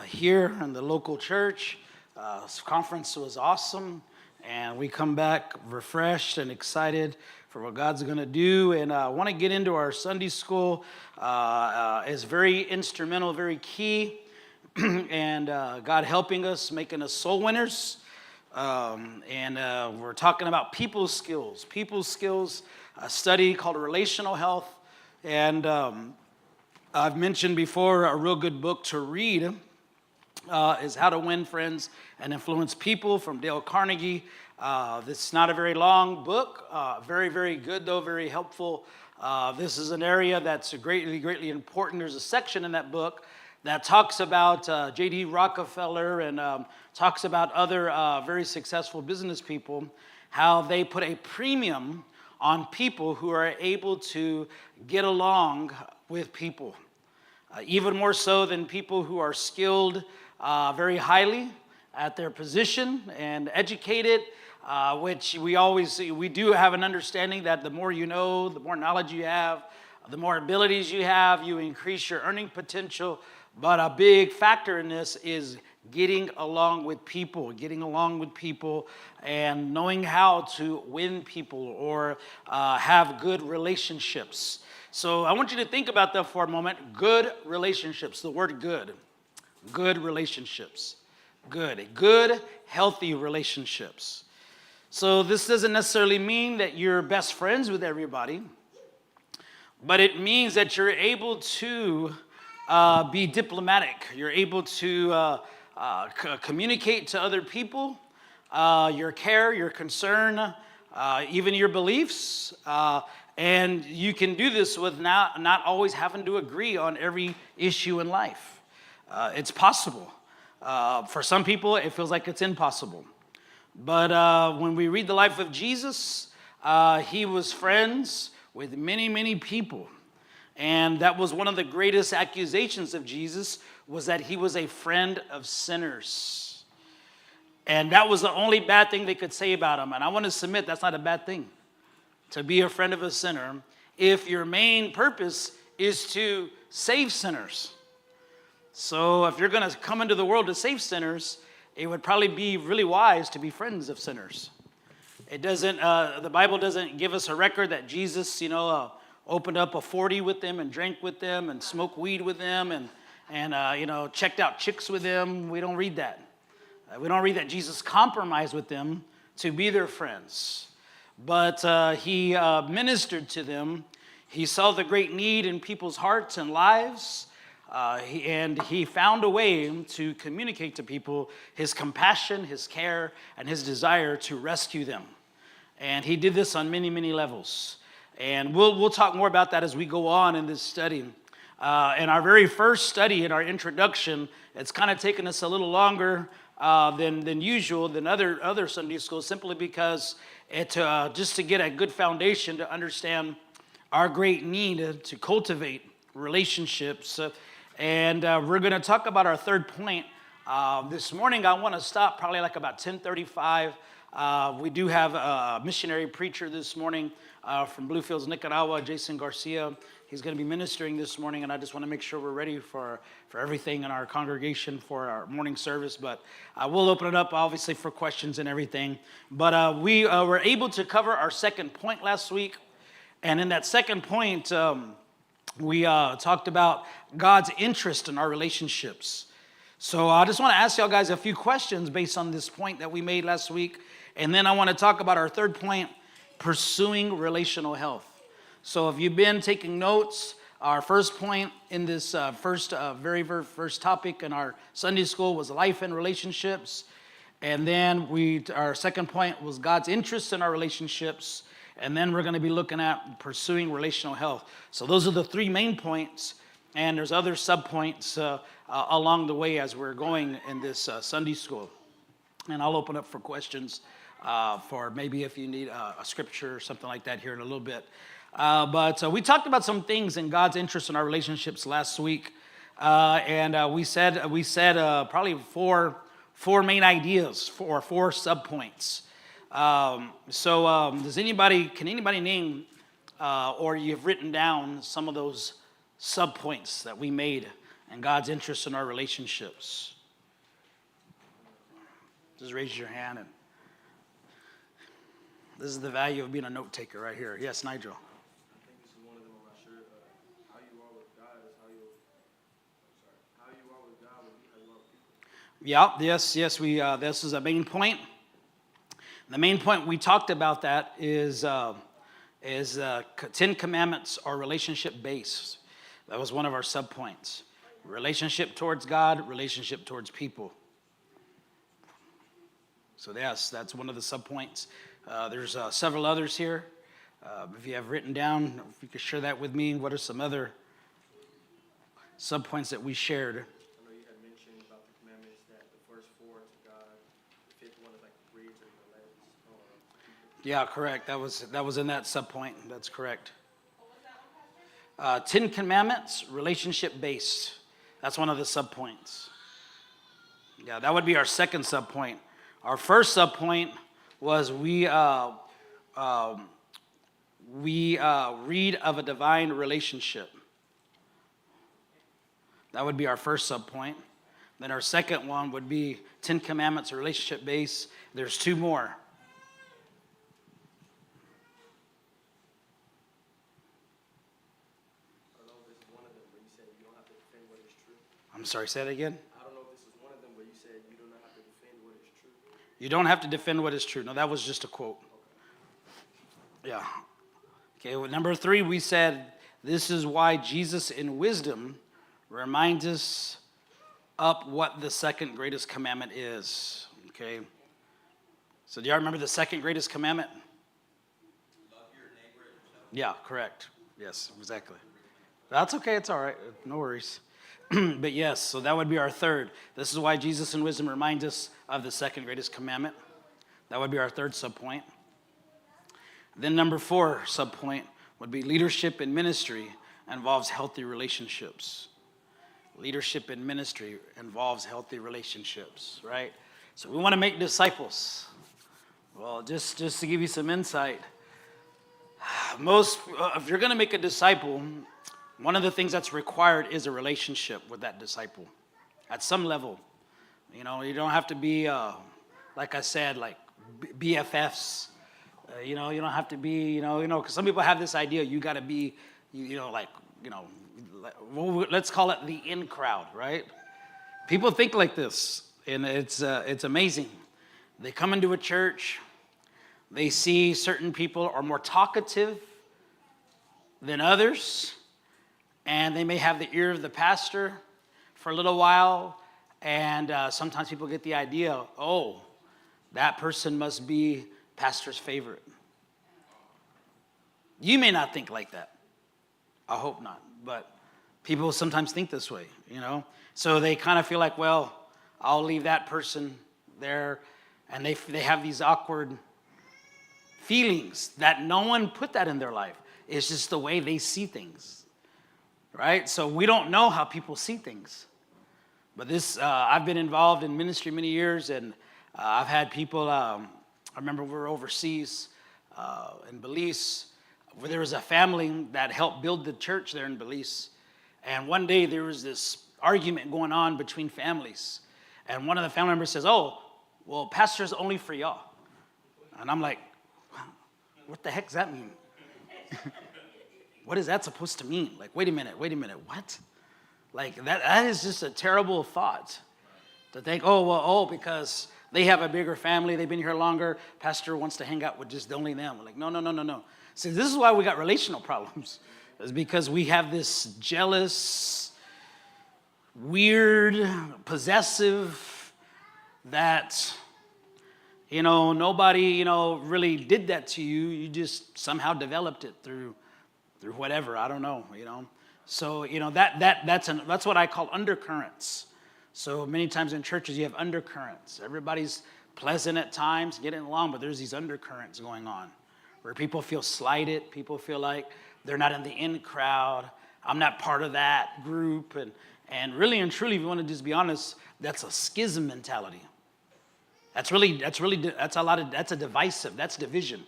here in the local church. This conference was awesome, and we come back refreshed and excited for what God's going to do. And I want to get into our Sunday school. It's very instrumental, very key, and God helping us, making us soul winners. We're talking about people skills, a study called Relational Health. And I've mentioned before, a real good book to read is How to Win Friends and Influence People from Dale Carnegie. This is not a very long book, very, very good though, very helpful. This is an area that's greatly important. There's a section in that book that talks about J.D. Rockefeller and talks about other very successful business people, how they put a premium on people who are able to get along with people, even more so than people who are skilled very highly at their position and educated, which we do have an understanding that the more you know, the more knowledge you have, the more abilities you have, you increase your earning potential. But a big factor in this is getting along with people and knowing how to win people or have good relationships. So I want you to think about that for a moment. Good relationships, the word good. Good relationships. Good, healthy relationships. So this doesn't necessarily mean that you're best friends with everybody, but it means that you're able to be diplomatic. You're able to communicate to other people your care, your concern, even your beliefs. And you can do this with not always having to agree on every issue in life. It's possible. For some people, it feels like it's impossible. But when we read the life of Jesus, he was friends with many, many people. And that was one of the greatest accusations of Jesus, was that he was a friend of sinners. And that was the only bad thing they could say about him. And I want to submit that's not a bad thing, to be a friend of a sinner, if your main purpose is to save sinners. So if you're going to come into the world to save sinners, it would probably be really wise to be friends of sinners. It doesn't. The Bible doesn't give us a record that Jesus, opened up a 40 with them and drank with them and smoked weed with them and checked out chicks with them. We don't read that. We don't read that Jesus compromised with them to be their friends. But he ministered to them. He saw the great need in people's hearts and lives. And he found a way to communicate to people his compassion, his care, and his desire to rescue them. And he did this on many, many levels. And we'll talk more about that as we go on in this study. In our very first study, in our introduction, it's kind of taken us a little longer than usual, than other Sunday schools, simply because just to get a good foundation to understand our great need to cultivate relationships. And we're going to talk about our third point. This morning, I want to stop probably like about 10:35. We do have a missionary preacher this morning from Bluefields, Nicaragua, Jason Garcia. He's going to be ministering this morning, and I just want to make sure we're ready for everything in our congregation for our morning service. But we'll open it up, obviously, for questions and everything. But we were able to cover our second point last week. And in that second point, we talked about God's interest in our relationships. So I just want to ask y'all guys a few questions based on this point that we made last week. And then I want to talk about our third point, pursuing relational health. So if you've been taking notes, our first point in this very first topic in our Sunday school was life and relationships. And then our second point was God's interest in our relationships. And then we're going to be looking at pursuing relational health. So those are the three main points. And there's other subpoints along the way as we're going in this Sunday school. And I'll open up for questions for maybe if you need a scripture or something like that here in a little bit. But we talked about some things in God's interest in our relationships last week. And we said probably four main ideas for four subpoints. Can anybody name or you've written down some of those subpoints that we made and God's interest in our relationships? Just raise your hand. And this is the value of being a note taker right here. Yes, Nigel. I think this is one of them. I'm not sure. How you are with God is how you. How you are with God will be how you are with people. Yeah. Yes. This is a main point. The main point we talked about that is 10 Commandments are relationship based. That was one of our subpoints. Relationship towards God, relationship towards people. So yes, that's one of the subpoints. There's several others here. If you have written down, if you could share that with me, what are some other subpoints that we shared? I know you had mentioned about the commandments that the first 4 to God, the 5th one is like the bridge or the legs. Yeah, correct. That was in that subpoint. That's correct. 10 Commandments, relationship based. That's one of the subpoints. Yeah, that would be our second subpoint. Our first subpoint was we read of a divine relationship. That would be our first subpoint. Then our second one would be 10 Commandments, relationship based. There's 2 more. I'm sorry, say that again? I don't know if this is one of them where you said you do not have to defend what is true. You don't have to defend what is true. No, that was just a quote. Okay. Yeah. Okay, well, number 3, we said this is why Jesus in wisdom reminds us up what the second greatest commandment is. Okay. So do y'all remember the second greatest commandment? Love your neighbor as yourself. Yeah, correct. Yes, exactly. That's okay. It's all right. No worries. But yes, so that would be our third. This is why Jesus in wisdom reminds us of the second greatest commandment. That would be our third subpoint. Then number 4 subpoint would be leadership in ministry involves healthy relationships. Leadership in ministry involves healthy relationships, right? So we want to make disciples. Well, just to give you some insight, if you're going to make a disciple, one of the things that's required is a relationship with that disciple at some level. You know, you don't have to be, like I said, like BFFs. You don't have to be, because some people have this idea you got to be, let's call it the in crowd, right? People think like this, and it's amazing. They come into a church, they see certain people are more talkative than others, and they may have the ear of the pastor for a little while, and sometimes people get the idea, oh, that person must be pastor's favorite. You may not think like that. I hope not, but people sometimes think this way, So they kind of feel like, well, I'll leave that person there, and they have these awkward feelings that no one put that in their life. It's just the way they see things, right? So we don't know how people see things. But I've been involved in ministry many years, and I've had people, I remember we were overseas in Belize, where there was a family that helped build the church there in Belize. And one day there was this argument going on between families. And one of the family members says, oh, well, pastor's only for y'all. And I'm like, what the heck does that mean? What is that supposed to mean? Like, wait a minute, what? Like, that is just a terrible thought. To think, because they have a bigger family, they've been here longer, pastor wants to hang out with just only them. Like, no. See, this is why we got relational problems. Is because we have this jealous, weird, possessive that, nobody, really did that to you. You just somehow developed it through whatever, I don't know, So, that's what I call undercurrents. So many times in churches you have undercurrents. Everybody's pleasant at times, getting along, but there's these undercurrents going on where people feel slighted, people feel like they're not in the in crowd, I'm not part of that group, and really and truly, if you want to just be honest, that's a schism mentality. That's a divisive, that's division.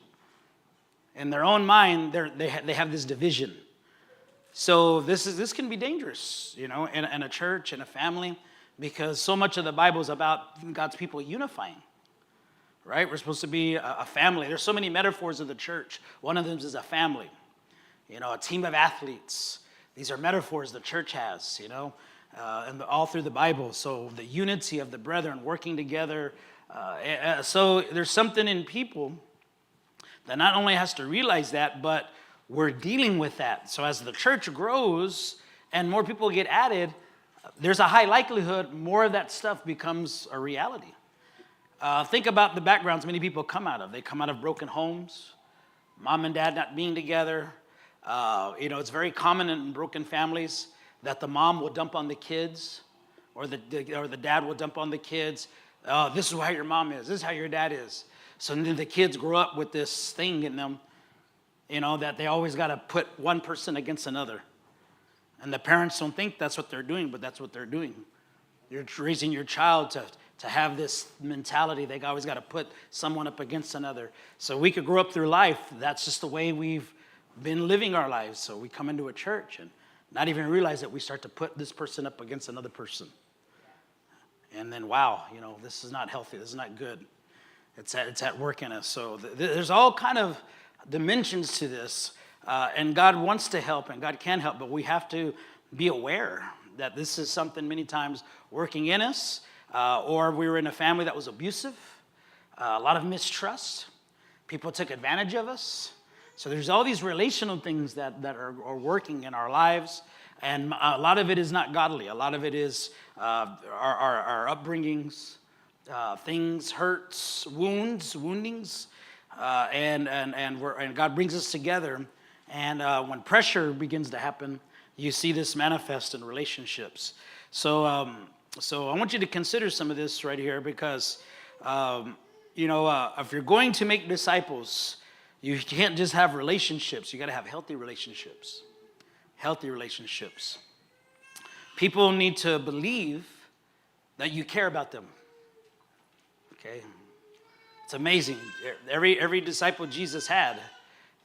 In their own mind, they have this division. So this can be dangerous, in a church, in a family, because so much of the Bible is about God's people unifying, right? We're supposed to be a family. There's so many metaphors of the church. One of them is a family, a team of athletes. These are metaphors the church has, and all through the Bible. So the unity of the brethren working together. So there's something in people that not only has to realize that, but we're dealing with that. So as the church grows and more people get added, there's a high likelihood more of that stuff becomes a reality. Think about the backgrounds many people come out of. They come out of broken homes, mom and dad not being together. It's very common in broken families that the mom will dump on the kids, or the dad will dump on the kids. This is how your mom is. This is how your dad is. So then the kids grow up with this thing in them, that they always got to put one person against another. And the parents don't think that's what they're doing, but that's what they're doing. You're raising your child to have this mentality. They always got to put someone up against another. So we could grow up through life. That's just the way we've been living our lives. So we come into a church and not even realize that we start to put this person up against another person. And then, wow, this is not healthy. This is not good. It's at work in us. So there's all kind of dimensions to this. And God wants to help and God can help, but we have to be aware that this is something many times working in us, or we were in a family that was abusive, a lot of mistrust. People took advantage of us. So there's all these relational things that are working in our lives, and a lot of it is not godly. A lot of it is our upbringings, things, hurts, woundings, and God brings us together. And when pressure begins to happen, you see this manifest in relationships. So I want you to consider some of this right here, because if you're going to make disciples, you can't just have relationships. You got to have healthy relationships. Healthy relationships. People need to believe that you care about them. Okay? It's amazing. Every disciple Jesus had,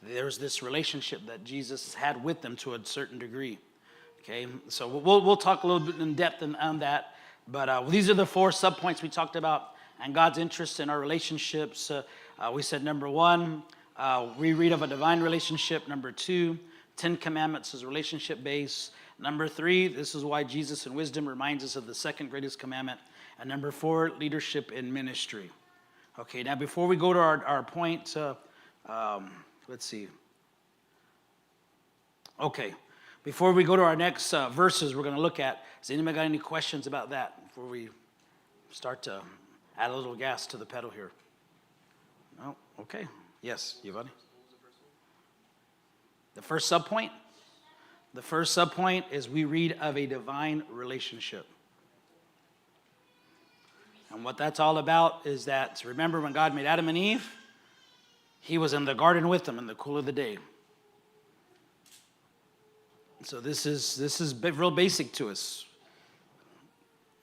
there's this relationship that Jesus had with them to a certain degree. Okay? So we'll talk a little bit in depth on that. But these are the 4 subpoints we talked about, and God's interest in our relationships. We said number 1, we read of a divine relationship. Number 2, 10 Commandments is relationship based. Number 3, this is why Jesus in wisdom reminds us of the second greatest commandment. And number 4, leadership in ministry. Okay, now before we go to our point, let's see. Okay, before we go to our next verses we're going to look at, has anybody got any questions about that before we start to add a little gas to the pedal here? No? Okay. Yes, Giovanni? The first subpoint? The first subpoint is we read of a divine relationship. And what that's all about is that, remember when God made Adam and Eve, he was in the garden with them in the cool of the day. So this is real basic to us.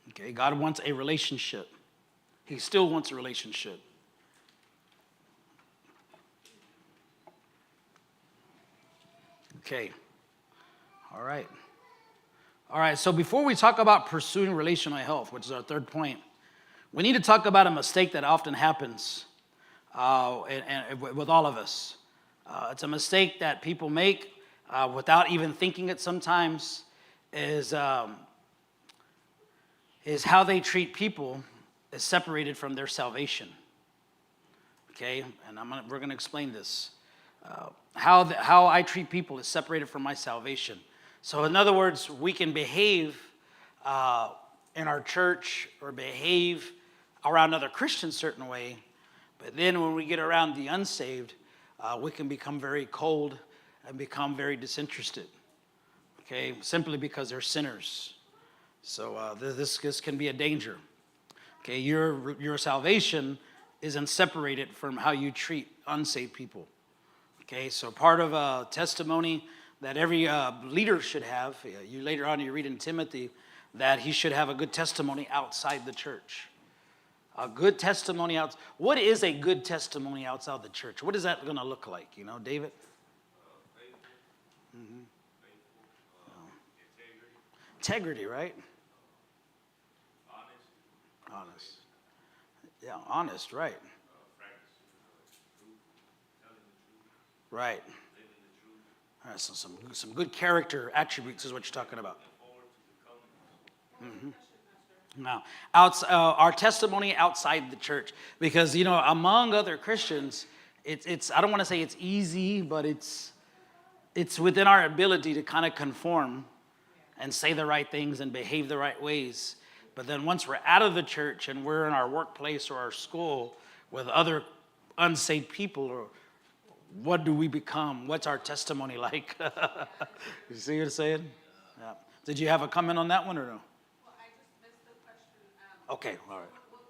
Okay, God wants a relationship. He still wants a relationship. Okay. All right, so before we talk about pursuing relational health, which is our third point, we need to talk about a mistake that often happens and with all of us. It's a mistake that people make without even thinking it sometimes, is how they treat people is separated from their salvation. Okay, and we're going to explain this. How I treat people is separated from my salvation. So in other words, we can behave in our church or behave around other Christians a certain way, but then when we get around the unsaved, we can become very cold and become very disinterested, okay, simply because they're sinners. So this can be a danger. Okay, your salvation isn't separated from how you treat unsaved people. Okay, so part of a testimony that every leader should have, later on you read in Timothy, that he should have a good testimony outside the church. A good testimony outside. What is a good testimony outside the church? What is that going to look like? David? Integrity, right? Honest. Yeah, honest, right. Right. All right, so some good character attributes is what you're talking about. Now, our testimony outside the church, because among other Christians, it's I don't want to say it's easy, but it's within our ability to kind of conform and say the right things and behave the right ways. But then once we're out of the church and we're in our workplace or our school with other unsaved people, or what do we become? What's our testimony like? You see what I'm saying? Yeah. Did you have a comment on that one or no? Well, I just missed the question. Okay, all right. What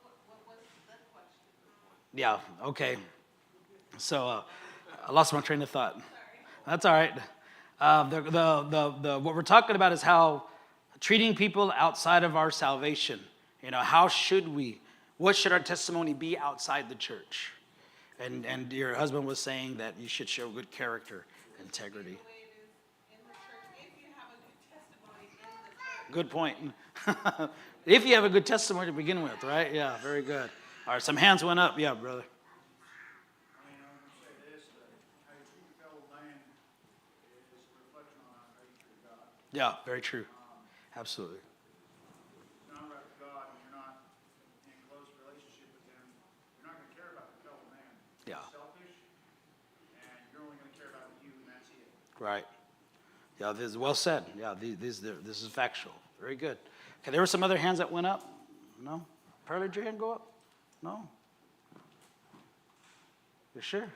was the question? Yeah, okay. So I lost my train of thought. That's all right. What we're talking about is how treating people outside of our salvation. What should our testimony be outside the church? And your husband was saying that you should show good character, integrity. The way it is in the church, if you have a good testimony in the church. Good point. If you have a good testimony to begin with, right? Yeah, very good. All right, some hands went up. Yeah, brother. I mean, I'm going to say this, that how you treat your fellow man is a reflection on how you treat God. Yeah, very true. Absolutely. If you're not right with God and you're not in close relationship with Him, you're not going to care about the fellow man. Yeah. You're selfish, and you're only going to care about you, and that's it. Right. Yeah, this is well said. Yeah, this is factual. Very good. Okay, there were some other hands that went up. No? Pearlie, did your hand go up? No? You sure?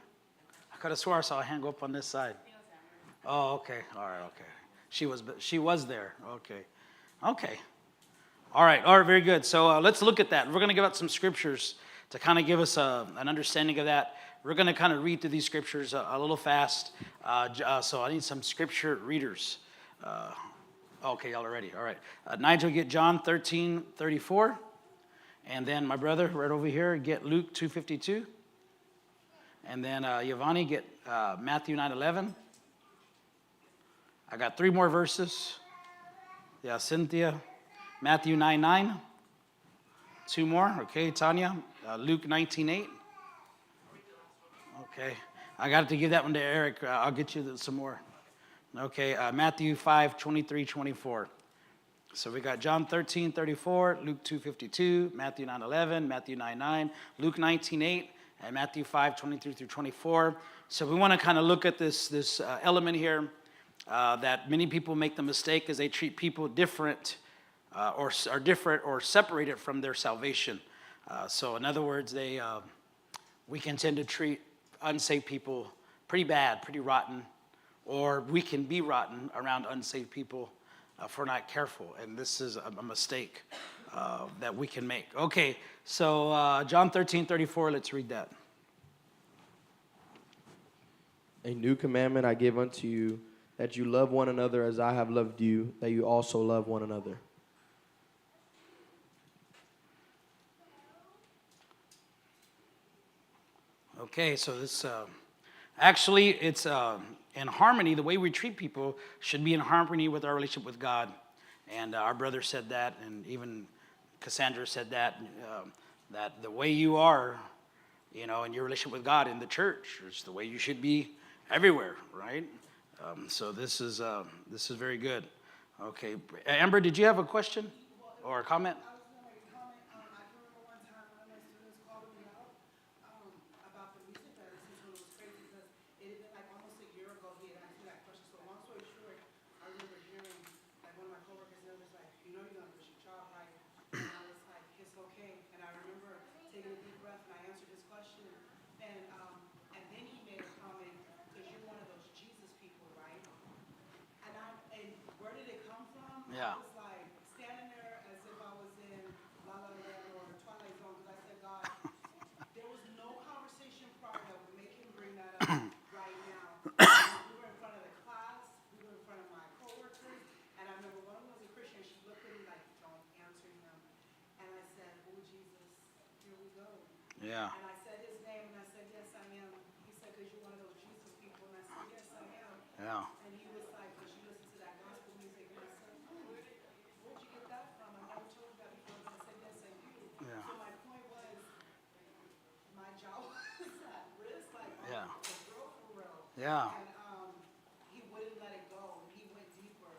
I could have swore I saw a hand go up on this side. Oh, okay. All right, okay. She was there. Okay. Okay. All right, very good. So let's look at that. We're going to give out some scriptures to kind of give us an understanding of that. We're going to kind of read through these scriptures a little fast. So I need some scripture readers. Okay, y'all are ready. All right. Nigel, get John 13:34. And then my brother, right over here, get Luke 2:52. And then Giovanni, get Matthew 9:11. I got 3 more verses. Yeah, Cynthia, Matthew 9:9. 2 more. Okay, Tanya, Luke 19:8. Okay, I got to give that one to Eric. I'll get you some more. Okay, Matthew 5:23-24. So we got John 13:34, Luke 2:52, Matthew 9:11, Matthew 9:9, Luke 19:8, and Matthew 5:23-24. So we want to kind of look at this element here that many people make the mistake is they treat people different or separated from their salvation. So in other words, we can tend to treat unsaved people pretty bad, pretty rotten, or we can be rotten around unsaved people if we're not careful. And this is a mistake that we can make. Okay, so John 13:34, let's read that. A new commandment I give unto you, that you love one another as I have loved you, that you also love one another. Okay, so this actually it's in harmony. The way we treat people should be in harmony with our relationship with God. And our brother said that, and even Cassandra said that, that the way you are, in your relationship with God in the church is the way you should be everywhere, right? So this is very good. Okay, Amber, did you have a question or a comment? I was going to make a comment. I can remember one time one of my students called me out about the music that I listened to. It was crazy because it had been like almost a year ago he had asked me that question. So long story short, I remember hearing like one of my coworkers and was like, you're going to push your child, right? And I was like, it's okay. And I remember taking a deep breath and I answered his question. And then he made a comment, because you're one of those Jesus people, right? And where did it come from? Yeah. I was like standing there as if I was in La La Land or Twilight Zone, because I said, God, there was no conversation prior that would make him bring that up right now. We were in front of the class, we were in front of my coworkers, and I remember one of them was a Christian. She looked at me like, don't answer him. And I said, oh, Jesus, here we go. Yeah. And I said his name, and I said, yes, I am. He said, because you're one of those Jesus people. And I said, yes, I am. Yeah. And he was like, because you listen to that gospel music. And I said, Yeah. And he wouldn't let it go. He went deeper.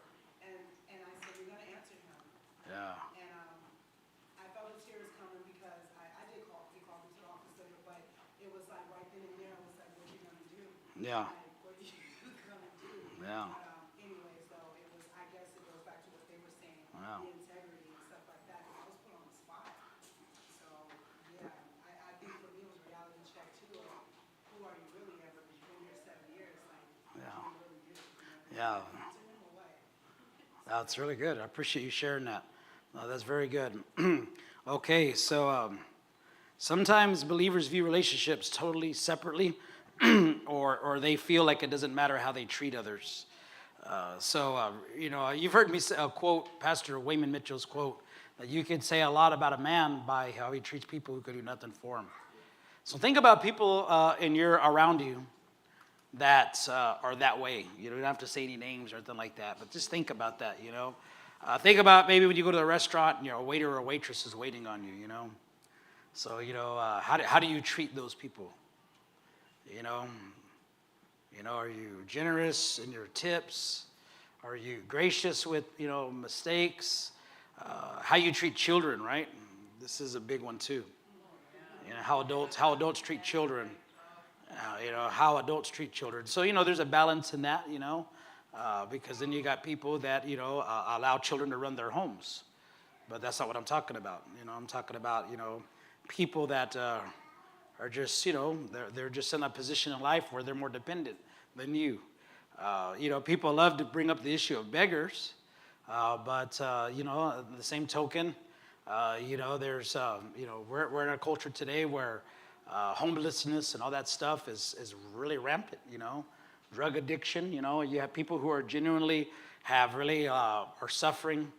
And I said, you're going to answer him. Yeah. And I felt the tears coming because I did call. He called me to the office later, but it was like right then and there, I was like, what are you going to do? Yeah. Like, what are you going to do? Yeah. But anyways, though, it was, I guess it goes back to what they were saying, Wow. the integrity and stuff like that, because I was put on the spot. So, yeah, I think for me it was a reality check too, of who are you really ever, you've been here 7 years, like, Yeah. what do you really do? Yeah. Answer him or what? That's really good. I appreciate you sharing that. That's very good. Okay, so sometimes believers view relationships totally separately, or they feel like it doesn't matter how they treat others. You've heard me quote Pastor Wayman Mitchell's quote that you could say a lot about a man by how he treats people who could do nothing for him. So think about people around you that are that way. You don't have to say any names or anything like that, but just think about that, you know. Think about maybe when you go to a restaurant and a waiter or a waitress is waiting on you, you know. So, how do you treat those people? You know, are you generous in your tips? Are you gracious with, mistakes? How you treat children, right? This is a big one too. How adults treat children. How adults treat children. So, there's a balance in that, because then you got people that, allow children to run their homes. But that's not what I'm talking about. I'm talking about, people that are just, they're just in a position in life where they're more dependent than you. People love to bring up the issue of beggars, but the same token, there's, we're in a culture today where homelessness and all that stuff is really rampant, drug addiction, you have people who are genuinely are suffering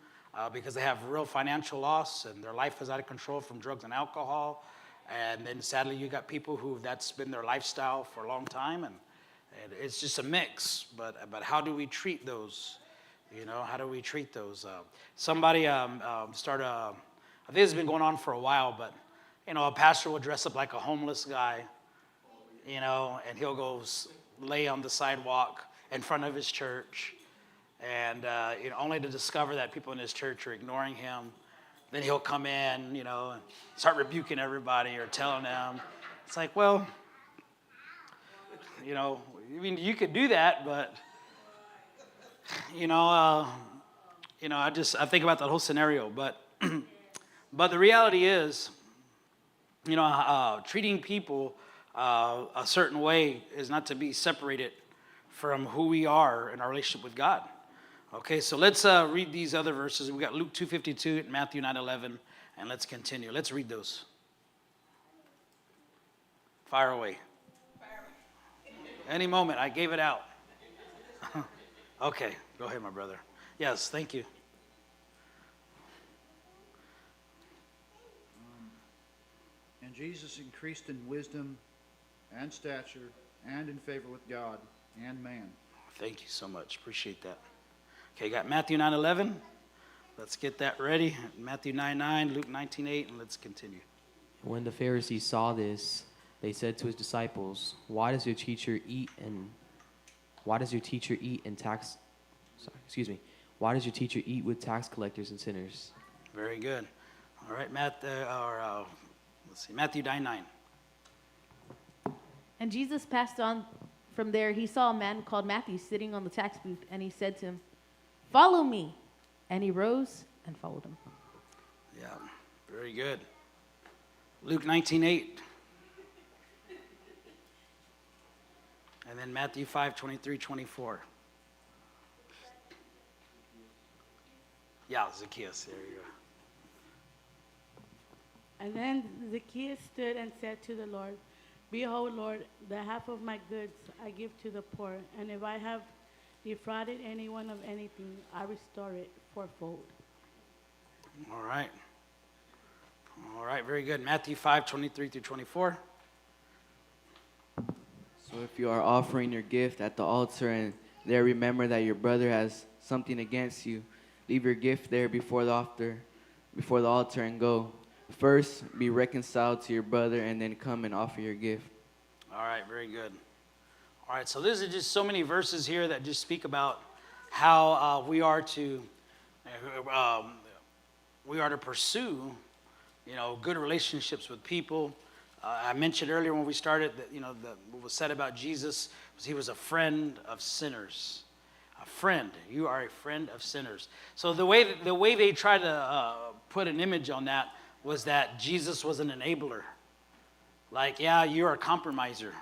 because they have real financial loss and their life is out of control from drugs and alcohol. And then sadly, you got people who that's been their lifestyle for a long time, and it's just a mix. But how do we treat those? How do we treat those? Somebody started, I think it's been going on for a while, but a pastor will dress up like a homeless guy, and he'll go lay on the sidewalk in front of his church, and only to discover that people in his church are ignoring him. Then he'll come in, and start rebuking everybody or telling them. It's like, well, you could do that, but, I think about that whole scenario. But, but the reality is, treating people a certain way is not to be separated from who we are in our relationship with God. Okay, so let's read these other verses. We got Luke 2:52 and Matthew 9:11, and let's continue. Let's read those. Fire away. Any moment, I gave it out. Okay, go ahead, my brother. Yes, thank you. And Jesus increased in wisdom and stature and in favor with God and man. Thank you so much. Appreciate that. Okay, got Matthew 9:11. Let's get that ready. Matthew 9:9, Luke 19:8, and let's continue. When the Pharisees saw this, they said to his disciples, "Why does your teacher eat and Why does your teacher eat with tax collectors and sinners?" Very good. All right, Matthew 9:9. And Jesus passed on from there. He saw a man called Matthew sitting on the tax booth, and he said to him, "Follow me." And he rose and followed him. Yeah, very good. Luke 19:8. And then Matthew 5:23-24. Yeah, Zacchaeus, there you go. And then Zacchaeus stood and said to the Lord, "Behold, Lord, the half of my goods I give to the poor, and if I have defrauded anyone of anything, I restore it fourfold." All right. All right, very good. Matthew 5:23-24. So if you are offering your gift at the altar and there remember that your brother has something against you, leave your gift there before the altar and go. First, be reconciled to your brother and then come and offer your gift. All right, very good. All right, so there's just so many verses here that just speak about how we are to pursue, good relationships with people. I mentioned earlier when we started that, what was said about Jesus was he was a friend of sinners. A friend. You are a friend of sinners. So the way they tried to put an image on that was that Jesus was an enabler. Like, yeah, you're a compromiser,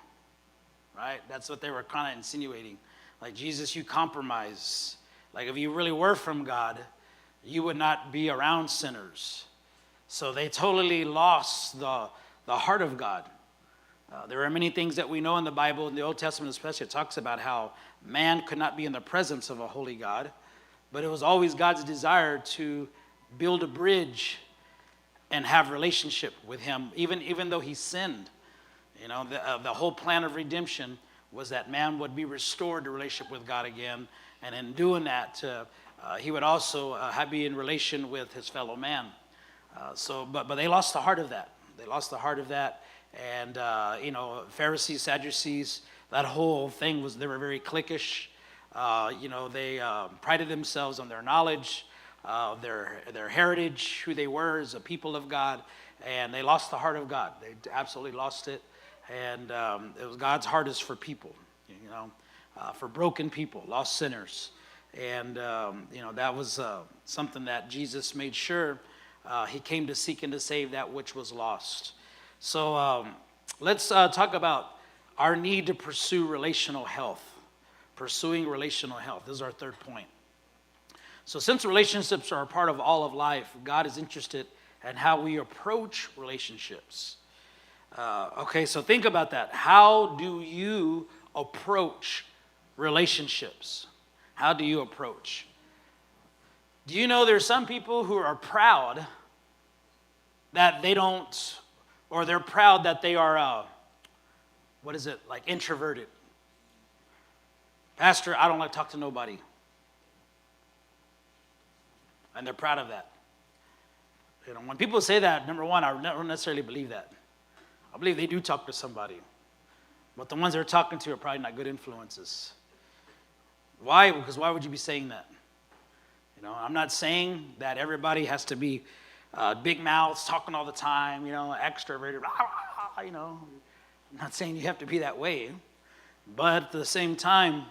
right? That's what they were kind of insinuating. Like, Jesus, you compromise. Like, if you really were from God, you would not be around sinners. So they totally lost the heart of God. There are many things that we know in the Bible, in the Old Testament especially, it talks about how man could not be in the presence of a holy God, but it was always God's desire to build a bridge and have relationship with him, even though he sinned. The whole plan of redemption was that man would be restored to relationship with God again, and in doing that, he would also be in relation with his fellow man. But they lost the heart of that. They lost the heart of that. And, Pharisees, Sadducees, that whole thing they were very cliquish. They prided themselves on their knowledge, their heritage, who they were as a people of God. And they lost the heart of God. They absolutely lost it. And it was God's heart is for people, for broken people, lost sinners. And, that was something that Jesus made sure he came to seek and to save that which was lost. So let's talk about our need to pursue relational health. Pursuing relational health. This is our third point. So since relationships are a part of all of life, God is interested in how we approach relationships. So think about that. How do you approach relationships? How do you approach? Do you know there's some people who are proud that they don't, or they're proud that they are, introverted. Pastor, I don't like to talk to nobody. And they're proud of that. When people say that, number one, I don't necessarily believe that. I believe they do talk to somebody. But the ones they're talking to are probably not good influences. Why? Because why would you be saying that? I'm not saying that everybody has to be big mouths, talking all the time, extroverted, I'm not saying you have to be that way. But at the same time,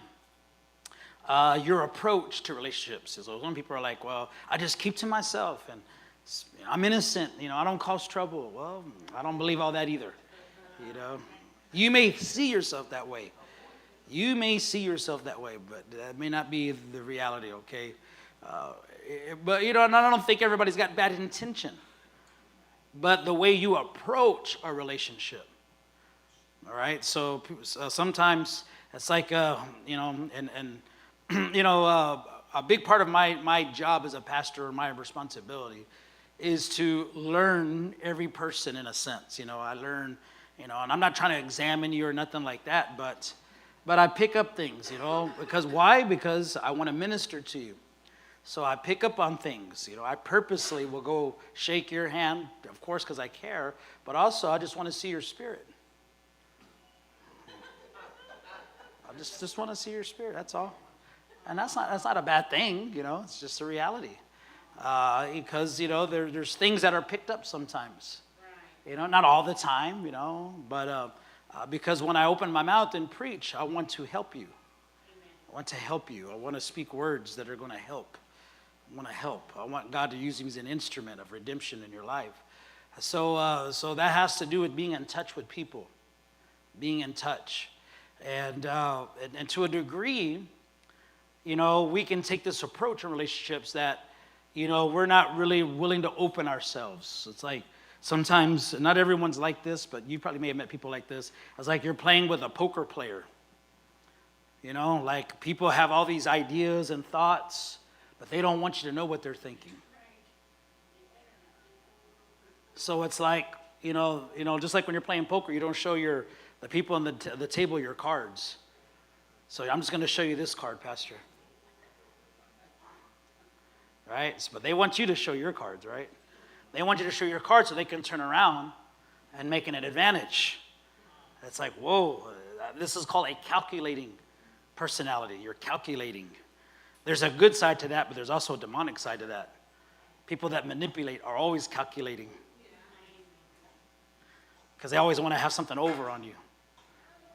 your approach to relationships is, some people are like, well, I just keep to myself and I'm innocent, I don't cause trouble. Well, I don't believe all that either. You may see yourself that way. But that may not be the reality, okay? But and I don't think everybody's got bad intention. But the way you approach a relationship, all right? So sometimes it's like, a big part of my job as a pastor, my responsibility, is to learn every person in a sense. I learn, and I'm not trying to examine you or nothing like that, but I pick up things, because why? Because I want to minister to you. So I pick up on things. I purposely will go shake your hand, of course, because I care, but also I just want to see your spirit. I just want to see your spirit, that's all. And that's not a bad thing, it's just a reality. Because, there's things that are picked up sometimes. Not all the time, but because when I open my mouth and preach, I want to help you. I want to help you. I want to speak words that are going to help. I want God to use me as an instrument of redemption in your life. So that has to do with being in touch with people, being in touch. And to a degree, we can take this approach in relationships that, we're not really willing to open ourselves. It's like sometimes, not everyone's like this, but you probably may have met people like this. It's like you're playing with a poker player. Like people have all these ideas and thoughts, but they don't want you to know what they're thinking. So it's like, just like when you're playing poker, you don't show the people on the table your cards. So I'm just going to show you this card, Pastor. Right? But they want you to show your cards, right? They want you to show your cards so they can turn around and make an advantage. It's like, whoa, this is called a calculating personality. You're calculating. There's a good side to that, but there's also a demonic side to that. People that manipulate are always calculating because they always want to have something over on you,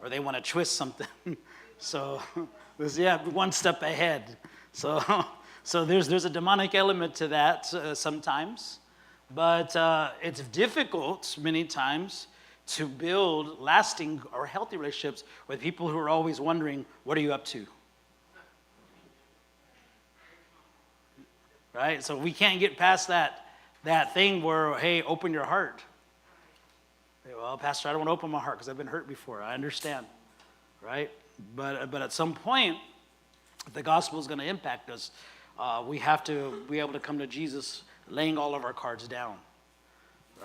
or they want to twist something. So, one step ahead. So there's a demonic element to that sometimes, but it's difficult many times to build lasting or healthy relationships with people who are always wondering, what are you up to? Right? So we can't get past that thing where, hey, open your heart. Well, Pastor, I don't want to open my heart because I've been hurt before. I understand, right? But at some point, if the gospel is going to impact us, we have to be able to come to Jesus laying all of our cards down,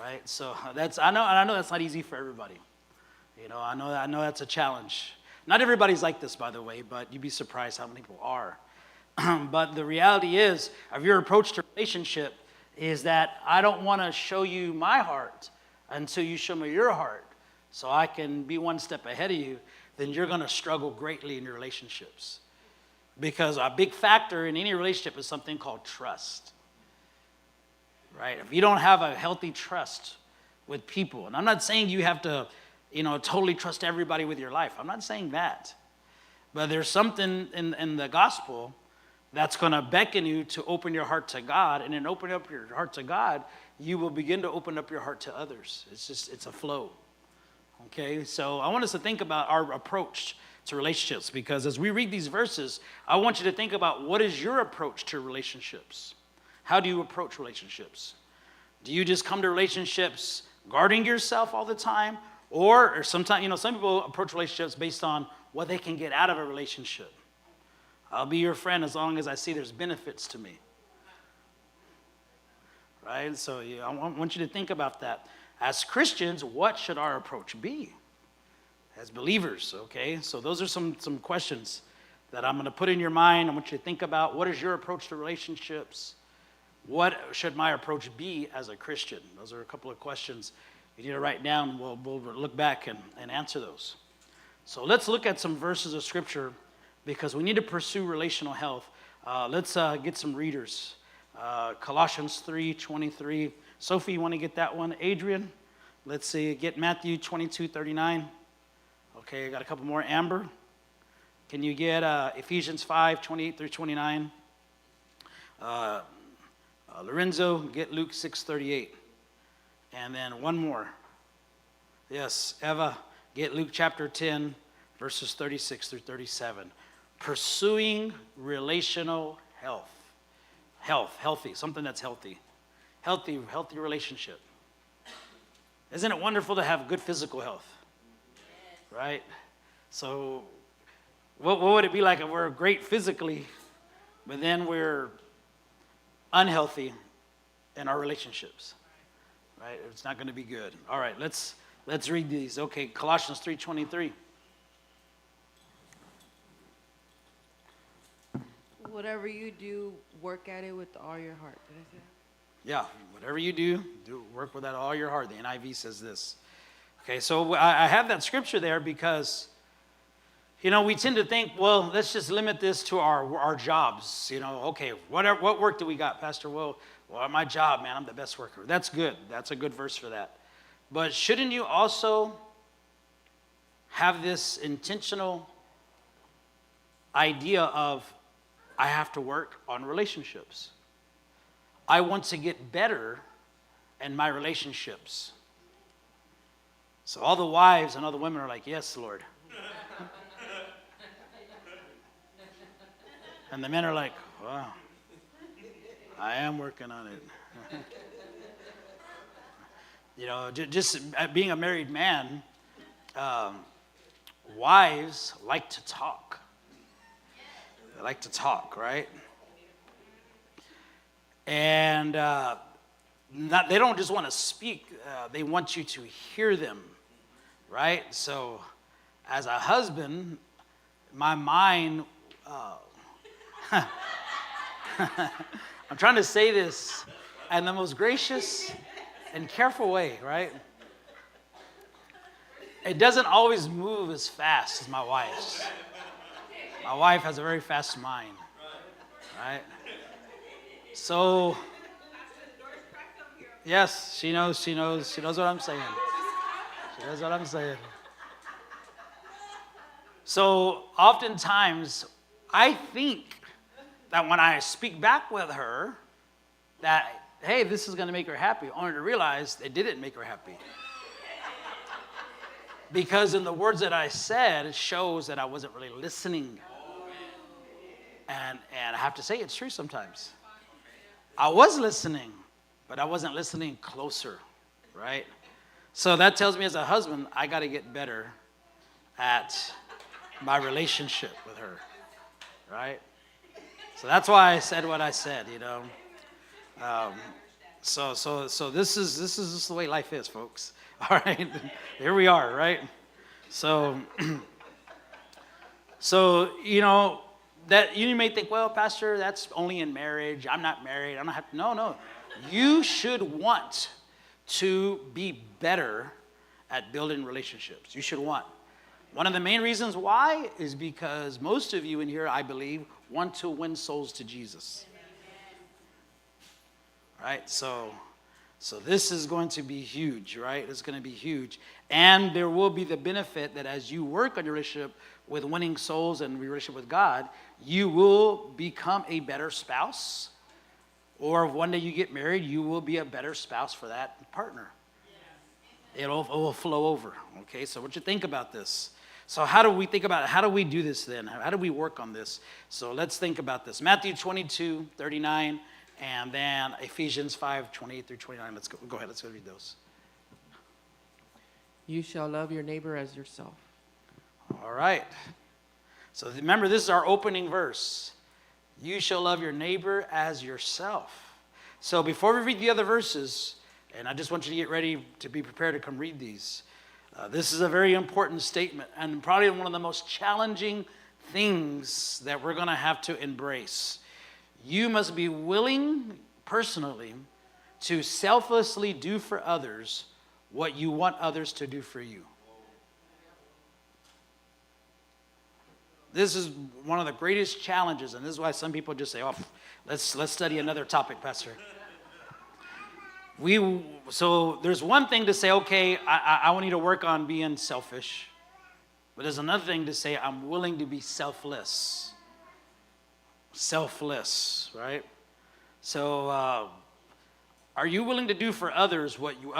right? So I know that's not easy for everybody. I know that's a challenge. Not everybody's like this, by the way, but you'd be surprised how many people are. But the reality is, of your approach to relationship is that I don't want to show you my heart until you show me your heart so I can be one step ahead of you. Then you're going to struggle greatly in your relationships. Because a big factor in any relationship is something called trust. Right? If you don't have a healthy trust with people, and I'm not saying you have to, totally trust everybody with your life. I'm not saying that. But there's something in the gospel that's going to beckon you to open your heart to God, and in opening up your heart to God, you will begin to open up your heart to others. It's a flow. Okay, so I want us to think about our approach to relationships, because as we read these verses, I want you to think about what is your approach to relationships. How do you approach relationships? Do you just come to relationships guarding yourself all the time? Or sometimes, some people approach relationships based on what they can get out of a relationship. I'll be your friend as long as I see there's benefits to me. Right? So I want you to think about that. As Christians, what should our approach be? As believers, okay? So those are some questions that I'm going to put in your mind. I want you to think about, what is your approach to relationships? What should my approach be as a Christian? Those are a couple of questions you need to write down. We'll look back and answer those. So let's look at some verses of Scripture, because we need to pursue relational health. Let's get some readers. Colossians 3:23. Sophie, you want to get that one? Adrian, let's see, get Matthew 22:39. Okay, I got a couple more. Amber, can you get Ephesians 5:28-29? Lorenzo, get Luke 6:38. And then one more. Yes, Eva, get Luke chapter 10, verses 36-37. Pursuing relational health. Healthy, something that's healthy. Healthy relationship. Isn't it wonderful to have good physical health? Right? So what would it be like if we're great physically, but then we're unhealthy in our relationships? Right? It's not going to be good. All right, let's read these. Okay, Colossians 3:23. Whatever you do, work at it with all your heart. Did I say that? Yeah, whatever you do work with that all your heart. The NIV says this. Okay, so I have that scripture there because, we tend to think, well, let's just limit this to our jobs. Okay, what work do we got, Pastor? Well, my job, man, I'm the best worker. That's good. That's a good verse for that. But shouldn't you also have this intentional idea of, I have to work on relationships. I want to get better in my relationships. So all the wives and all the women are like, yes, Lord. And the men are like, wow, I am working on it. Just being a married man, wives like to talk. They like to talk, right? And they don't just want to speak. They want you to hear them, right? So as a husband, my mind, I'm trying to say this in the most gracious and careful way, right? it doesn't always move as fast as my wife's. My wife has a very fast mind, right? So, yes, she knows what I'm saying. She knows what I'm saying. So, oftentimes, I think that when I speak back with her, that, hey, this is going to make her happy, only to realize it didn't make her happy. Because in the words that I said, it shows that I wasn't really listening. And I have to say, it's true sometimes. I was listening, but I wasn't listening closer, right? So that tells me as a husband, I got to get better at my relationship with her, right? So that's why I said what I said, you know. So this is just the way life is, folks. All right, here we are, right? So, you know, that you may think, well, Pastor, that's only in marriage. I'm not married. I don't have to. No. You should want to be better at building relationships. You should want. One of the main reasons why is because most of you in here, I believe, want to win souls to Jesus. Right? So this is going to be huge, right? It's going to be huge. And there will be the benefit that as you work on your relationship with winning souls and your relationship with God, you will become a better spouse. Or if one day you get married, you will be a better spouse for that partner. It will flow over, okay? So what you think about this? So how do we think about it? How do we do this then? How do we work on this? So let's think about this. Matthew 22:39. And then Ephesians 5:28 through 29. Let's go ahead. Let's go read those. You shall love your neighbor as yourself. All right. So remember, this is our opening verse. You shall love your neighbor as yourself. So before we read the other verses, and I just want you to get ready to be prepared to come read these. This is a very important statement and probably one of the most challenging things that we're going to have to embrace. You must be willing personally to selflessly do for others what you want others to do for you. This is one of the greatest challenges, and this is why some people just say, oh, let's study another topic, Pastor. So there's one thing to say, okay, I want you to work on being selfish. But there's another thing to say, I'm willing to be selfless. Selfless, right? So, are you willing to do for others what you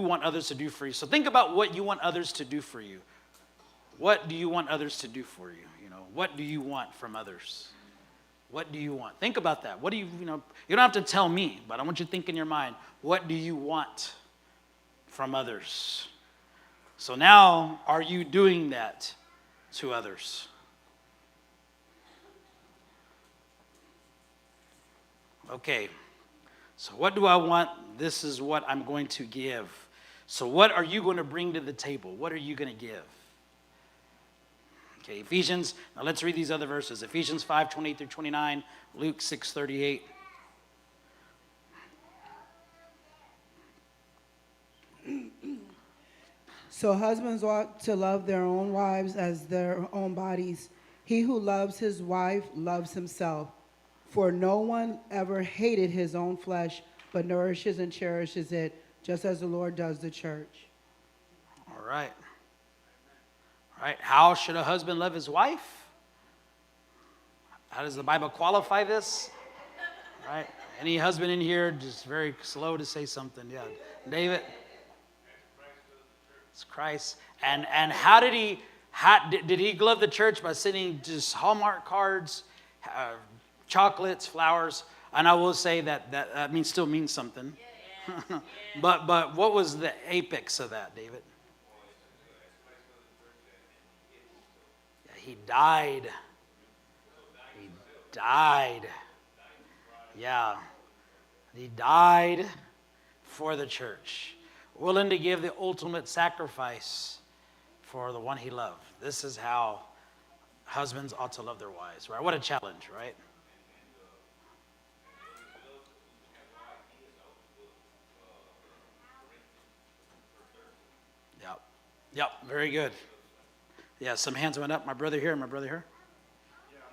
want others to do for you? So think about what you want others to do for you. What do you want others to do for you? You know, what do you want from others? What do you want? Think about that. What do you don't have to tell me, but I want you to think in your mind, what do you want from others? So now, are you doing that to others? Okay, so what do I want? This is what I'm going to give. So what are you going to bring to the table? What are you going to give? Okay, Ephesians, now let's read these other verses. Ephesians 5:28 through 29, Luke 6:38. So husbands ought to love their own wives as their own bodies. He who loves his wife loves himself. For no one ever hated his own flesh, but nourishes and cherishes it, just as the Lord does the church. All right. All right. How should a husband love his wife? How does the Bible qualify this? All right. Any husband in here just very slow to say something? Yeah. David? It's Christ. And how did he love the church by sending just Hallmark cards, chocolates, flowers? And I will say that still means something. but what was the apex of that, David? Yeah, he died. He died. Yeah. He died for the church, willing to give the ultimate sacrifice for the one he loved. This is how husbands ought to love their wives, right? What a challenge, right? Yep, very good. Yeah, some hands went up. My brother here, my brother here. Yeah, I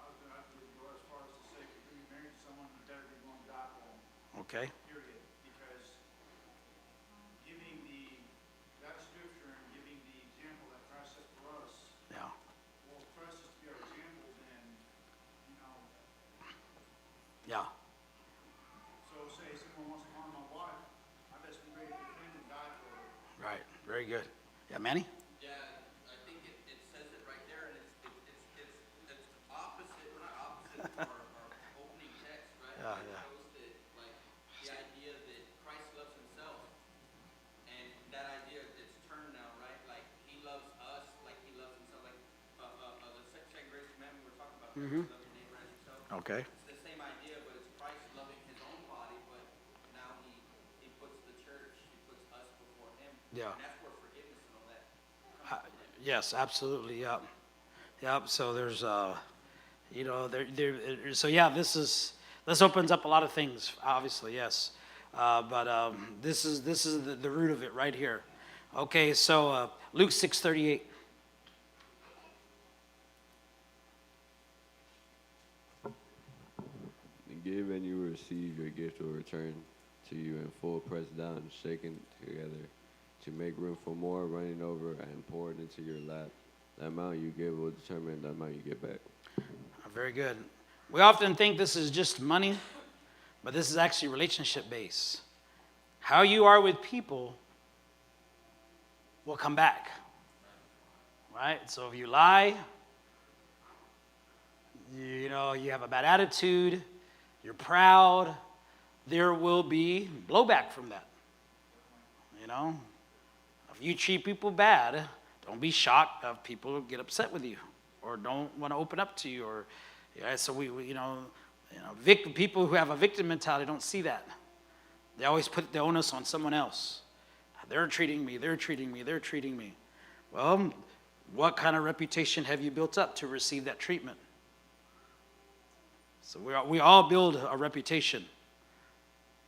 was gonna go as far as to say, if you're gonna be married to someone, you better be going to God for them, Okay. period. Because giving that scripture and giving the example that Christ set for us, Yeah. well, if Christ is to be our example, then, you know, Yeah. so say someone wants to harm my wife, I best be ready to defend and die for her. Right. Very good. Yeah, Manny? Yeah, I think it says it right there, and it's opposite, or not opposite, our opening text, right? Yeah, It yeah. shows that, like, the idea that Christ loves himself, and that idea, it's turned now, right? Like, he loves us, like he loves himself, like, the second greatest commandment we're talking about, Mhm. love your neighbor as yourself. Okay. It's the same idea, but it's Christ loving his own body, but now he puts the church, he puts us before him. Yeah. And that's where forgiveness and all that Yes, absolutely. Yep. Yep. So there's, so yeah, this opens up a lot of things, obviously, yes. But this is the root of it right here. Okay, so Luke 6:38. Give and you will receive, your gift will return to you in full, pressed down and shaken together, to make room for more, running over and poured into your lap. The amount you give will determine the amount you get back. Very good. We often think this is just money, but this is actually relationship based. How you are with people will come back. Right? So if you lie, you have a bad attitude, you're proud, there will be blowback from that. If you treat people bad, don't be shocked if people get upset with you or don't want to open up to you. Or so people who have a victim mentality don't see that. They always put the onus on someone else. They're treating me. Well, what kind of reputation have you built up to receive that treatment? So we all build a reputation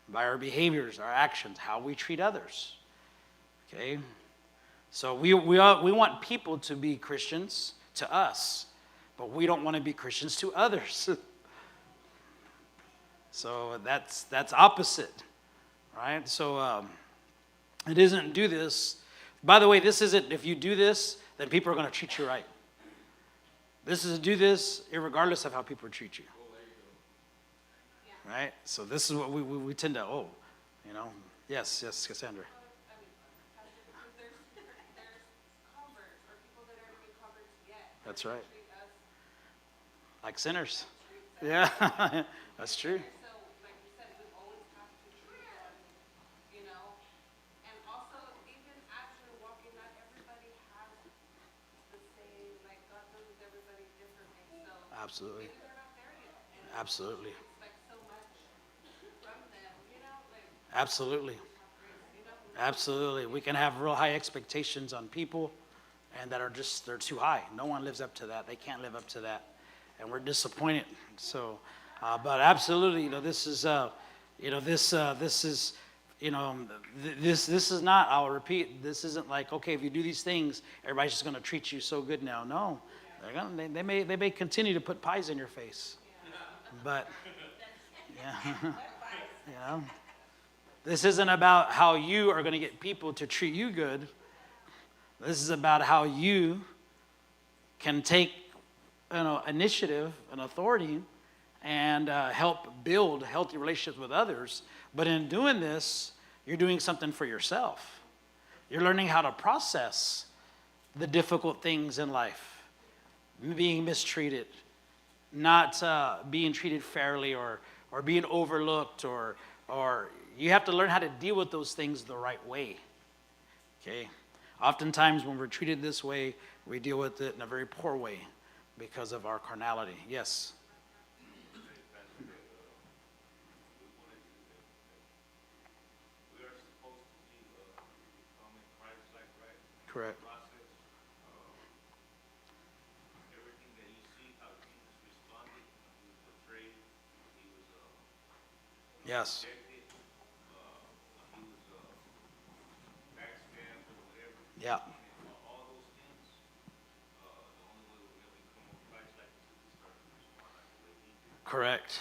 by our behaviors, our actions, how we treat others. Okay? So we want people to be Christians to us, but we don't want to be Christians to others. So that's opposite, right? So it isn't do this. By the way, this isn't, if you do this, then people are going to treat you right. This is do this regardless of how people treat you. Right? So this is what we tend to, yes, Cassandra. That's right. Like sinners. Yeah, that's true. Absolutely. Absolutely. Absolutely. Absolutely. We can have real high expectations on people and that are they're too high. No one lives up to that. They can't live up to that. And we're disappointed. So, but absolutely, this is not, I'll repeat, this isn't like, okay, if you do these things, everybody's just going to treat you so good now. No. They may continue to put pies in your face. But, this isn't about how you are going to get people to treat you good. This is about how you can take initiative and authority and help build healthy relationships with others. But in doing this, you're doing something for yourself. You're learning how to process the difficult things in life. Being mistreated, not being treated fairly, or being overlooked, or you have to learn how to deal with those things the right way. Okay? Oftentimes when we're treated this way, we deal with it in a very poor way because of our carnality. Yes? Correct. Yes. Yeah. Correct.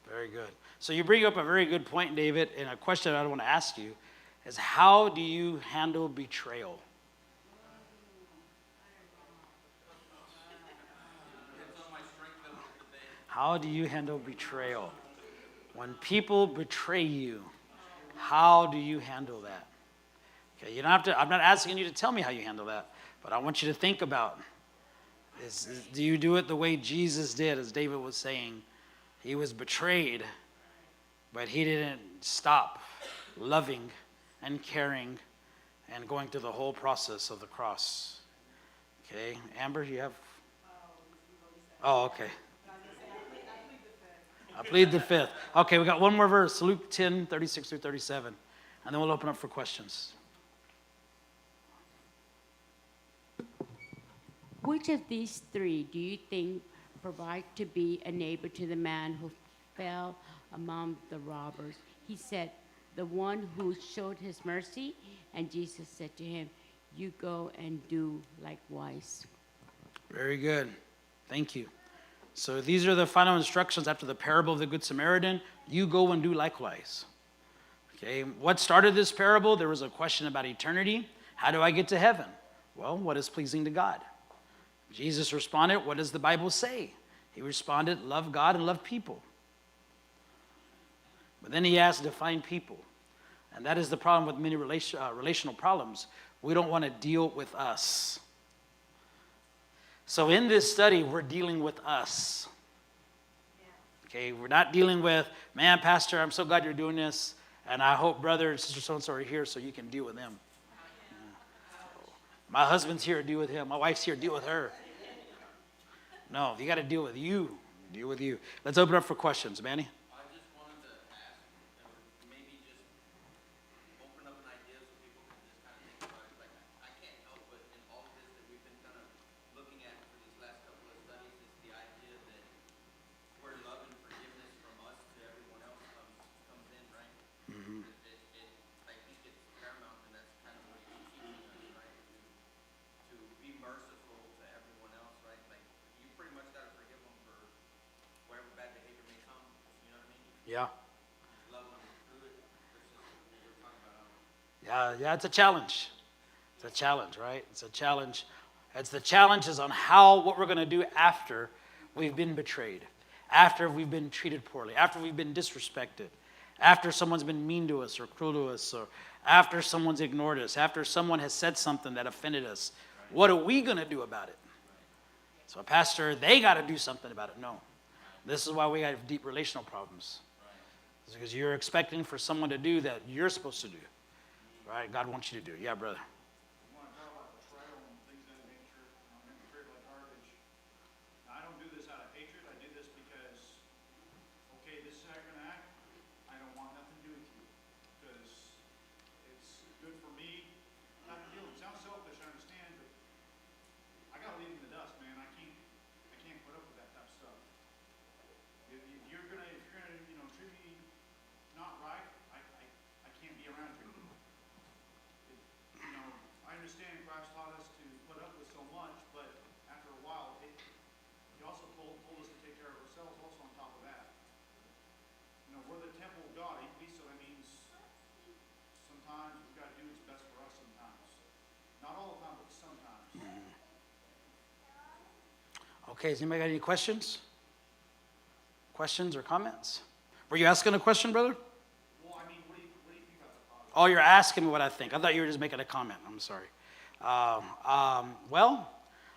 Very good. So you bring up a very good point, David, and a question I want to ask you is how do you handle betrayal? How do you handle betrayal? When people betray you, how do you handle that? Okay, you don't have to, I'm not asking you to tell me how you handle that, but I want you to think about, do you do it the way Jesus did, as David was saying? He was betrayed, but he didn't stop loving and caring and going through the whole process of the cross. Okay, Amber, you have? Oh, okay. I plead the fifth. Okay, we got one more verse, Luke 10, 36 through 37, and then we'll open up for questions. Which of these three do you think provide to be a neighbor to the man who fell among the robbers? He said, the one who showed his mercy, and Jesus said to him, you go and do likewise. Very good. Thank you. So these are the final instructions after the parable of the Good Samaritan. You go and do likewise. Okay, what started this parable? There was a question about eternity. How do I get to heaven? Well, what is pleasing to God? Jesus responded, what does the Bible say? He responded, love God and love people. But then he asked, define people. And that is the problem with many relational problems. We don't want to deal with us. So in this study, we're dealing with us. Okay, we're not dealing with, man, Pastor, I'm so glad you're doing this, and I hope brother and sister so-and-so are here so you can deal with them. My husband's here to deal with him. My wife's here to deal with her. No, if you got to deal with you, deal with you. Let's open up for questions, Manny. I just wanted to ask, maybe just open up an idea so people can just kind of think about it. Like, I can't help but in all of this that we've been kind of looking at for these last couple of studies is the idea that where love and forgiveness from us to everyone else comes in, right? Mm-hmm. I think it's paramount, and that's kind of what he's teaching us, right? To be merciful to everyone else, right? Like, you pretty much got to forgive them for whatever bad behavior may come. You know what I mean? Yeah. Love them through it. Versus what we were talking about. Yeah, it's a challenge. It's a challenge, right? It's a challenge. It's the challenges on what we're going to do after we've been betrayed, after we've been treated poorly, after we've been disrespected, after someone's been mean to us or cruel to us, or after someone's ignored us, after someone has said something that offended us. What are we going to do about it? So, Pastor, they got to do something about it. No. This is why we have deep relational problems. It's because you're expecting for someone to do that you're supposed to do. Right? God wants you to do. Yeah, brother. You want to talk about betrayal and things of that nature. I'm being betrayed like garbage. Now, I don't do this out of hatred. I do this because, okay, this is how you're going to act. I don't want nothing to do with you. Because it's good for me. Not to deal. It sounds selfish, I understand, but I got to leave in the dust, man. I can't put up with that type of stuff. If you're gonna treat me not right, I can't be around you. I understand Christ taught us to put up with so much, but after a while, he also told us to take care of ourselves also on top of that. We're the temple of God, so that means sometimes we've got to do what's best for us sometimes. Not all the time, but sometimes. Okay, has anybody got any questions? Questions or comments? Were you asking a question, brother? Well, I mean, what do you think about the thought? Oh, you're asking me what I think. I thought you were just making a comment. I'm sorry. Well,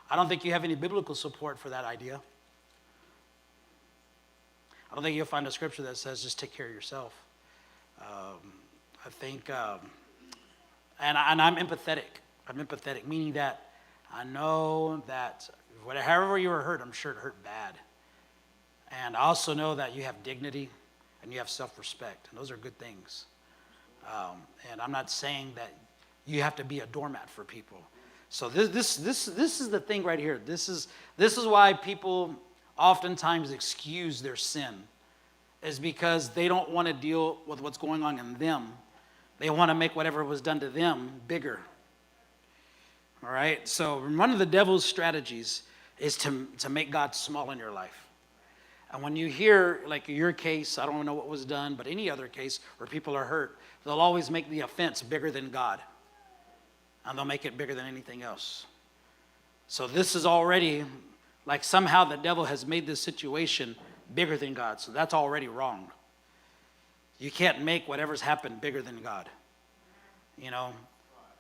I don't think you have any biblical support for that idea. I don't think you'll find a scripture that says just take care of yourself. I think, and I'm empathetic. I'm empathetic, meaning that I know that however you were hurt, I'm sure it hurt bad. And I also know that you have dignity and you have self-respect, and those are good things. And I'm not saying that you have to be a doormat for people. So this is the thing right here. This is why people oftentimes excuse their sin, is because they don't want to deal with what's going on in them. They want to make whatever was done to them bigger. All right? So one of the devil's strategies is to make God small in your life. And when you hear, like your case, I don't know what was done, but any other case where people are hurt, they'll always make the offense bigger than God. And they'll make it bigger than anything else. So this is already, like somehow the devil has made this situation bigger than God. So that's already wrong. You can't make whatever's happened bigger than God. You know?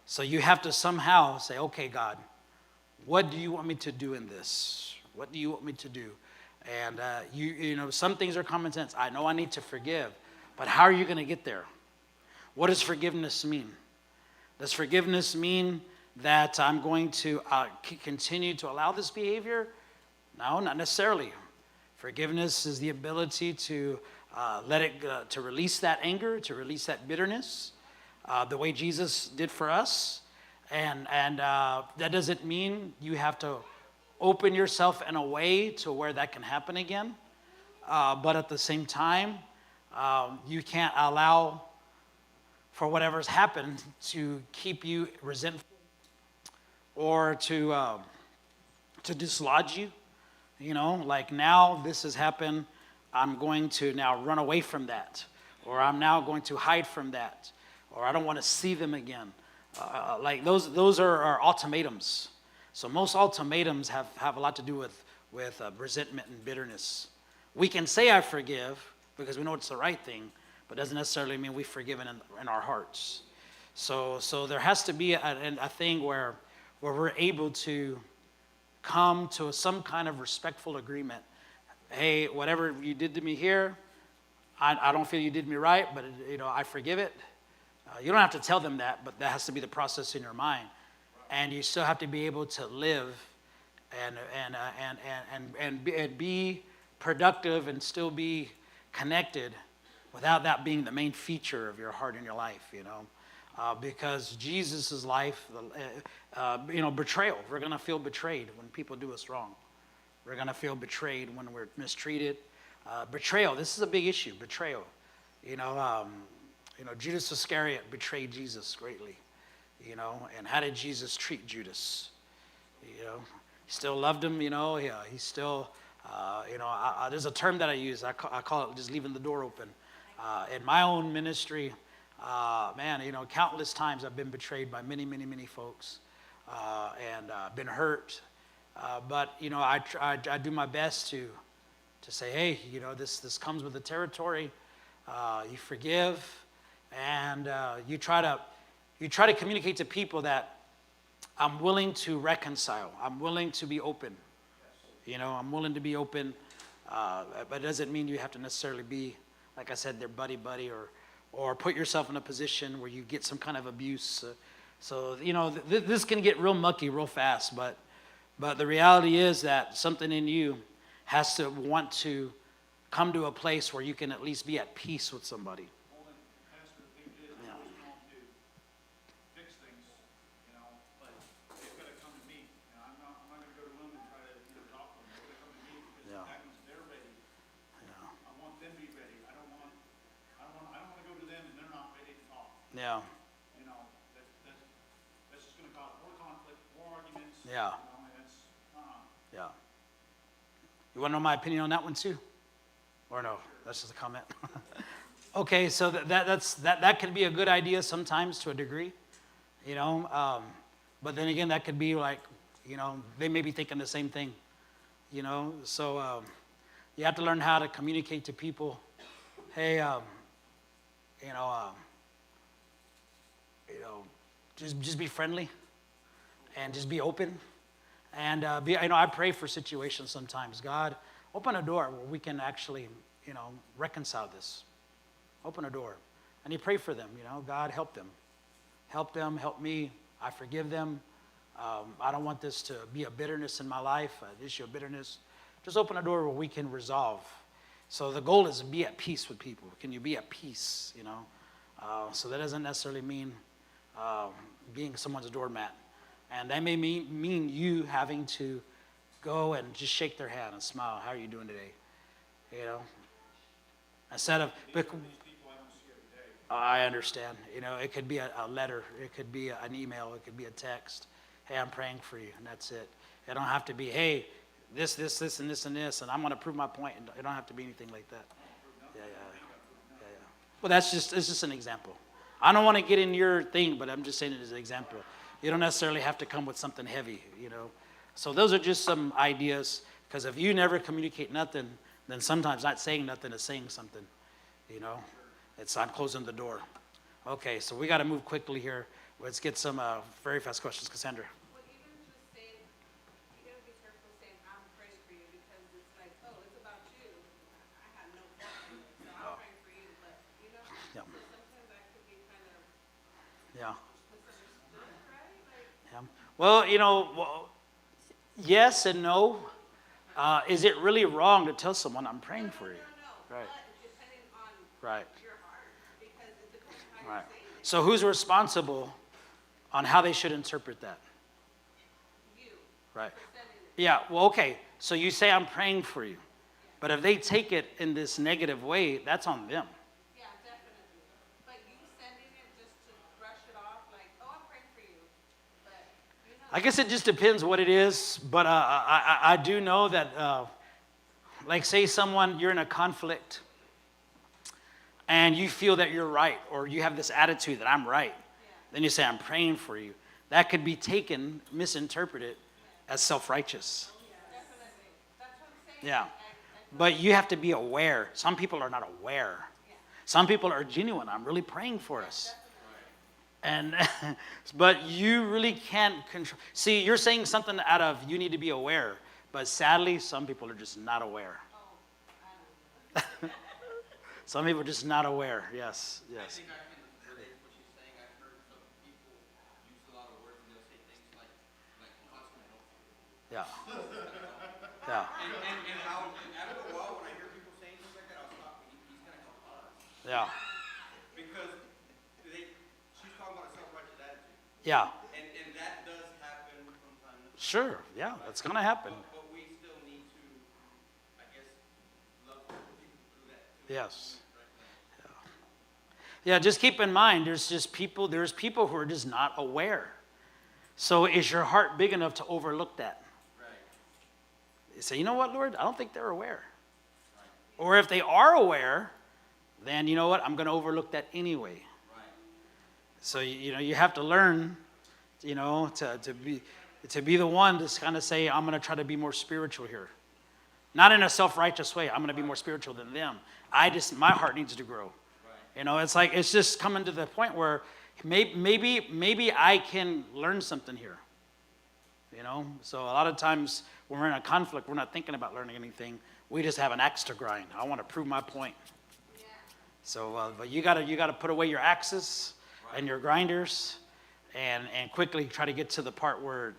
So you have to somehow say, okay, God, what do you want me to do in this? What do you want me to do? And you know, some things are common sense. I know I need to forgive, but how are you going to get there? What does forgiveness mean? Does forgiveness mean that I'm going to continue to allow this behavior? No, not necessarily. Forgiveness is the ability to let it to release that anger, to release that bitterness, the way Jesus did for us. And that doesn't mean you have to open yourself in a way to where that can happen again. But at the same time, you can't allow for whatever's happened to keep you resentful or to dislodge you. You know, like now this has happened, I'm going to now run away from that, or I'm now going to hide from that, or I don't want to see them again. Like those are ultimatums. So most ultimatums have a lot to do with resentment and bitterness. We can say I forgive because we know it's the right thing, but doesn't necessarily mean we've forgiven in our hearts. So there has to be a thing where we're able to come to some kind of respectful agreement. Hey, whatever you did to me here, I don't feel you did me right, but you know, I forgive it. You don't have to tell them that, but that has to be the process in your mind. And you still have to be able to live and be productive and still be connected without that being the main feature of your heart and your life, you know. Because Jesus' life, you know, betrayal. We're going to feel betrayed when people do us wrong. We're going to feel betrayed when we're mistreated. Betrayal, this is a big issue, betrayal. You know, Judas Iscariot betrayed Jesus greatly. You know, and how did Jesus treat Judas? You know, he still loved him, you know, he still, you know, there's a term that I use, I call it just leaving the door open. In my own ministry, man, you know, countless times I've been betrayed by many, many, many folks and been hurt. But, you know, I do my best to say, hey, you know, this comes with the territory. You forgive and you try to communicate to people that I'm willing to reconcile. I'm willing to be open. You know, I'm willing to be open. But it doesn't mean you have to necessarily be, like I said, their buddy, or put yourself in a position where you get some kind of abuse. So you know, this can get real mucky real fast. But the reality is that something in you has to want to come to a place where you can at least be at peace with somebody. Yeah. You know, that's just going to cause more conflict, more arguments. Yeah. You know, and it's, Yeah. You want to know my opinion on that one too? Or no? That's just a comment. Okay, so that can be a good idea sometimes to a degree, you know. But then again, that could be like, you know, they may be thinking the same thing, you know. So you have to learn how to communicate to people. Hey, you know, just be friendly, and just be open, and you know, I pray for situations sometimes. God, open a door where we can actually, you know, reconcile this. Open a door, and you pray for them. You know, God, help them, help me. I forgive them. I don't want this to be a bitterness in my life, an issue of bitterness. Just open a door where we can resolve. So the goal is to be at peace with people. Can you be at peace? You know, so that doesn't necessarily mean being someone's doormat. And that may mean you having to go and just shake their hand and smile. How are you doing today? You know? Instead of, I understand. You know, it could be a letter. It could be an email. It could be a text. Hey, I'm praying for you, and that's it. It don't have to be, hey, this, and this, and this, and I'm going to prove my point. It don't have to be anything like that. Yeah. Well, it's just an example. I don't want to get in your thing, but I'm just saying it as an example. You don't necessarily have to come with something heavy, you know. So those are just some ideas, because if you never communicate nothing, then sometimes not saying nothing is saying something, you know. I'm closing the door. Okay, so we got to move quickly here. Let's get some very fast questions. Cassandra. Well, even just saying, you gotta be careful saying, I'm praying for you, because it's like, oh, it's about you. I had no problem, so I'm praying for you, but, you know, Yeah. so sometimes that could be kind of Yeah. misunderstood, right? Like, Yeah. Well, you know, yes and no. Is it really wrong to tell someone I'm praying for you? no, Right. but depending on Right. your heart, because it depends on how Right. you're saying it. So who's responsible on how they should interpret that? You, Right. for sending it. Yeah, well, okay. So you say I'm praying for you. But if they take it in this negative way, that's on them. Yeah, definitely. But you sending it just to brush it off, like, oh, I'm praying for you. But, you know. I guess it just depends what it is. But I do know that, like say you're in a conflict and you feel that you're right, or you have this attitude that I'm right. Then you say, I'm praying for you. That could be taken, misinterpreted as self-righteous. Definitely. That's what I'm saying. Yeah. But you have to be aware. Some people are not aware. Some people are genuine. I'm really praying for us. And but you really can't control. See, you're saying something out of you need to be aware. But sadly, some people are just not aware. Some people are just not aware. Yes. I think I can relate to what she's saying. I've heard some people use a lot of words and they'll say things like God's gonna help you. Yeah. Yeah. And after a while, when I hear people saying things like that, I'll stop. He's gonna help us. Yeah. Because she's talking about a self-righteous attitude. Yeah. And that does happen from time to time. Sure. Yeah. That's gonna happen. But we still need to, I guess, love people through that too. Yes. Yeah, just keep in mind, there's people who are just not aware. So is your heart big enough to overlook that? Right. You say, you know what, Lord? I don't think they're aware. Right. Or if they are aware, then you know what? I'm going to overlook that anyway. Right. So you have to learn, to be the one to kind of say, I'm going to try to be more spiritual here. Not in a self-righteous way. I'm going to be more spiritual than them. My heart needs to grow. It's just coming to the point where maybe I can learn something here. So a lot of times when we're in a conflict, we're not thinking about learning anything. We just have an axe to grind. I want to prove my point. Yeah. So, but you gotta put away your axes and your grinders, and quickly try to get to the part where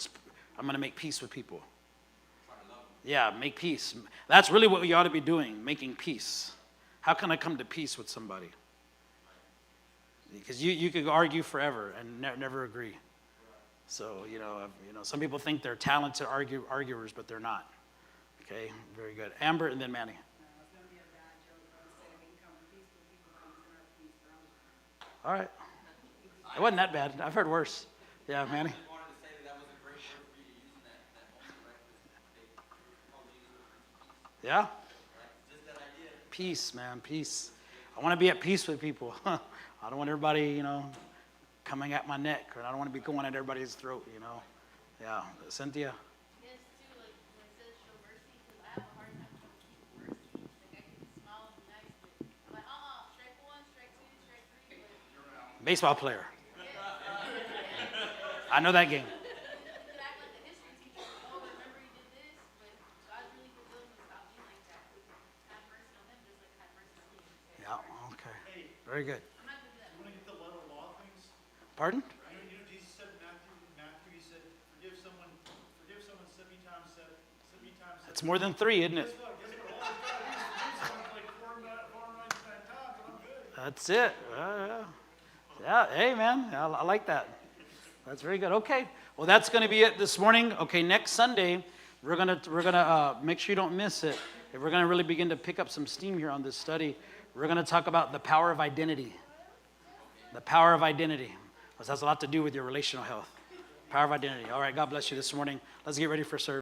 I'm going to make peace with people. Yeah, make peace. That's really what we ought to be doing, making peace. How can I come to peace with somebody? Because you could argue forever and never agree. So, some people think they're talented arguers, but they're not. Okay, very good. Amber and then Manny. All right. It wasn't that bad. I've heard worse. Yeah, Manny. I wanted to say that was a great word for you to use in that moment, right? Yeah? Just that idea. Peace, man, peace. I want to be at peace with people. I don't want everybody, coming at my neck, or I don't want to be going at everybody's throat, Yeah, Cynthia. Yes, too, like when it says show mercy, because I have a hard time showing people mercy. Like I can smile and be nice, but I'm like, strike one, strike two, strike three. But Baseball player. I know that game. you could act like a history teacher. Oh, remember you did this, but God's really fulfilling to stop being like that. Have mercy on them, just like have mercy on me. Yeah, okay. Very good. I'm not gonna do that. You want to get the letter law things? Pardon? Jesus said in Matthew, he said, forgive someone 70 times 7. It's more than 3, isn't it? Guess what? All I've got to do is forgive someone like 499 times, and I'm good. That's it. Yeah, hey, man. I like that. That's very good. Okay. Well, that's going to be it this morning. Okay, next Sunday, we're gonna make sure you don't miss it. If we're going to really begin to pick up some steam here on this study, we're going to talk about the power of identity. The power of identity. This has a lot to do with your relational health. Power of identity. All right, God bless you this morning. Let's get ready for service.